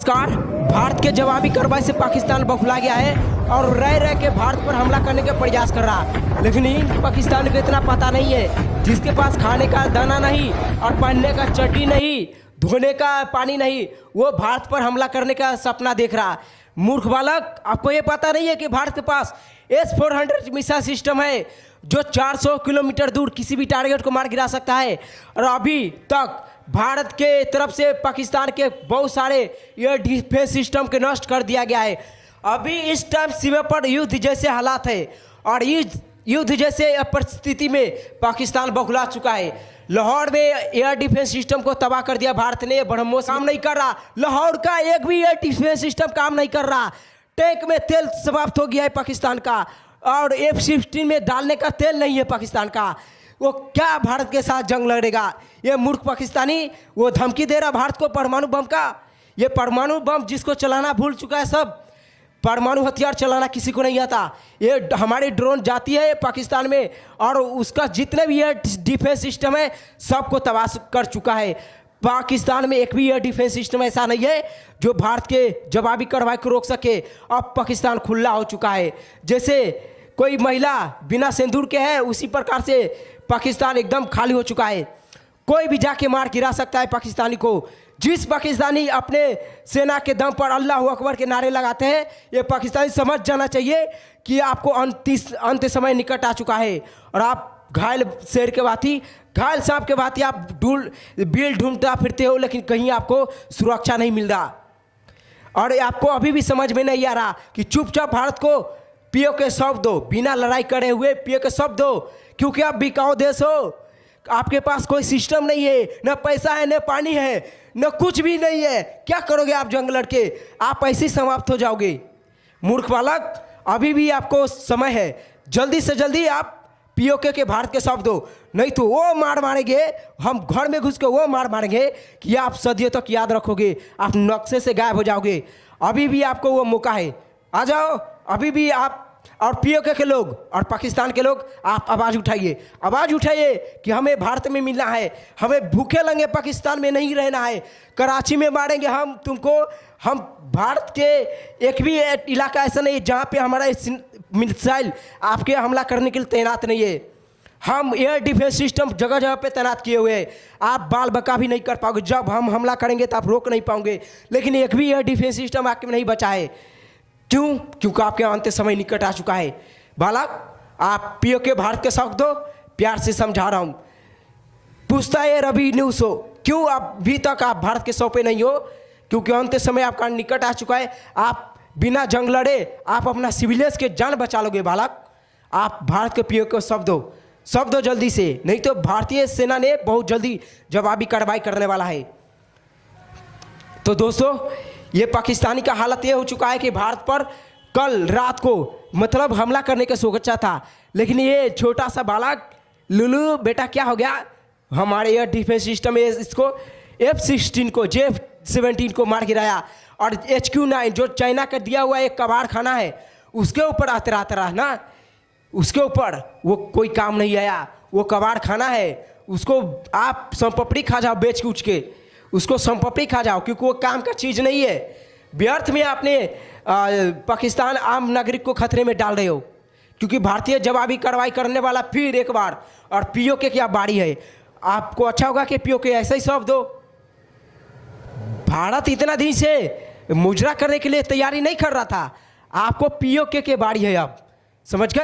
नमस्कार। भारत के जवाबी कार्रवाई से पाकिस्तान बौखला गया है और रह रह के भारत पर हमला करने का प्रयास कर रहा है, लेकिन इन पाकिस्तान को इतना पता नहीं है, जिसके पास खाने का दाना नहीं और पहनने का चड्डी नहीं, धोने का पानी नहीं, वो भारत पर हमला करने का सपना देख रहा है। मूर्ख बालक, आपको ये पता नहीं है कि भारत के पास S-400 मिसाइल सिस्टम है जो 400 किलोमीटर दूर किसी भी टारगेट को मार गिरा सकता है। और अभी तक भारत के तरफ से पाकिस्तान के बहुत सारे एयर डिफेंस सिस्टम के नष्ट कर दिया गया है। अभी इस टाइम सीमा पर युद्ध जैसे हालात है और इस युद्ध जैसे परिस्थिति में पाकिस्तान बौखला चुका है। लाहौर में एयर डिफेंस सिस्टम को तबाह कर दिया भारत ने। ब्रह्मोस काम नहीं कर रहा, लाहौर का एक भी एयर डिफेंस सिस्टम काम नहीं कर रहा। टैंक में तेल समाप्त हो गया है पाकिस्तान का और F-16 में डालने का तेल नहीं है पाकिस्तान का। वो क्या भारत के साथ जंग लड़ेगा? ये मूर्ख पाकिस्तानी वो धमकी दे रहा भारत को परमाणु बम का। ये परमाणु बम जिसको चलाना भूल चुका है, सब परमाणु हथियार चलाना किसी को नहीं आता। ये हमारी ड्रोन जाती है पाकिस्तान में और उसका जितने भी एयर डिफेंस सिस्टम है सबको तबाह कर चुका है। पाकिस्तान में एक भी एयर डिफेंस सिस्टम ऐसा नहीं है जो भारत के जवाबी कार्रवाई को रोक सके। अब पाकिस्तान खुला हो चुका है। जैसे कोई महिला बिना सिंदूर के है, उसी प्रकार से पाकिस्तान एकदम खाली हो चुका है। कोई भी जाके मार गिरा सकता है पाकिस्तानी को। जिस पाकिस्तानी अपने सेना के दम पर अल्लाह अकबर के नारे लगाते हैं, ये पाकिस्तानी समझ जाना चाहिए कि आपको अंत समय निकट आ चुका है और आप घायल शेर के भांति, घायल सांप के भांति आप बिल ढूंढता फिरते हो, लेकिन कहीं आपको सुरक्षा नहीं मिल रहा। और आपको अभी भी समझ में नहीं आ रहा कि चुपचाप भारत को POK सौंप दो, बिना लड़ाई करे हुए POK सौंप दो, क्योंकि आप बिकाऊ देश हो। आपके पास कोई सिस्टम नहीं है, न पैसा है, न पानी है, न कुछ भी नहीं है। क्या करोगे आप जंग लड़के? आप ऐसे ही समाप्त हो जाओगे। मूर्ख बालक, अभी भी आपको समय है, जल्दी से जल्दी आप POK के भारत के सौंप दो, नहीं तो वो मार मारेंगे, हम घर में घुस के वो मार मारेंगे कि आप सदियों तक याद रखोगे, आप नक्शे से गायब हो जाओगे। अभी भी आपको वो मौका है, आ जाओ। अभी भी आप और POK के लोग और पाकिस्तान के लोग, आप आवाज़ उठाइए, आवाज़ उठाइए कि हमें भारत में मिलना है, हमें भूखे लंगे पाकिस्तान में नहीं रहना है। कराची में मारेंगे हम तुमको। हम भारत के एक भी इलाका ऐसा नहीं है जहाँ पे हमारा मिसाइल आपके हमला करने के लिए तैनात नहीं है। हम एयर डिफेंस सिस्टम जगह जगह पे तैनात किए हुए हैं। आप बाल बका भी नहीं कर पाओगे। जब हम हमला करेंगे तो आप रोक नहीं पाओगे, लेकिन एक भी एयर डिफेंस सिस्टम आपके नहीं बचा है। क्यों? क्योंकि आपके अंत समय निकट आ चुका है। बालक, आप POK भारत के सौंप दो, प्यार से समझा रहा हूँ। पूछता है रवि न्यूज़ हो, क्यों अभी तक आप भारत के सौंपे नहीं हो? क्योंकि अंत समय आपका निकट आ चुका है। आप बिना जंग लड़े आप अपना सिविलियंस के जान बचा लोगे। बालक, आप भारत के POK को सौंप दो जल्दी से, नहीं तो भारतीय सेना ने बहुत जल्दी जवाबी कार्रवाई करने वाला है। तो दोस्तों, ये पाकिस्तानी का हालत ये हो चुका है कि भारत पर कल रात को मतलब हमला करने का सोचा था, लेकिन ये छोटा सा बालक लुलू बेटा क्या हो गया, हमारे एयर डिफेंस सिस्टम में इसको F-16 को J-17 को मार गिराया और HQ-9 जो चाइना का दिया हुआ एक कबाड़ खाना है उसके ऊपर आते रहा ना, उसके ऊपर वो कोई काम नहीं आया। वो कबाड़ खाना है, उसको आप संपपड़ी खा जाओ, बेच के उच के उसको संपपड़ी खा जाओ, क्योंकि वो काम का चीज़ नहीं है। व्यर्थ में आपने पाकिस्तान आम नागरिक को खतरे में डाल रहे हो, क्योंकि भारतीय जवाबी कार्रवाई करने वाला फिर एक बार और POK की बारी है। आपको अच्छा होगा कि POK ऐसा ही सौंप दो। भारत इतना दिन से मुजरा करने के लिए तैयारी नहीं कर रहा था, आपको POK की बारी है। अब समझ गए?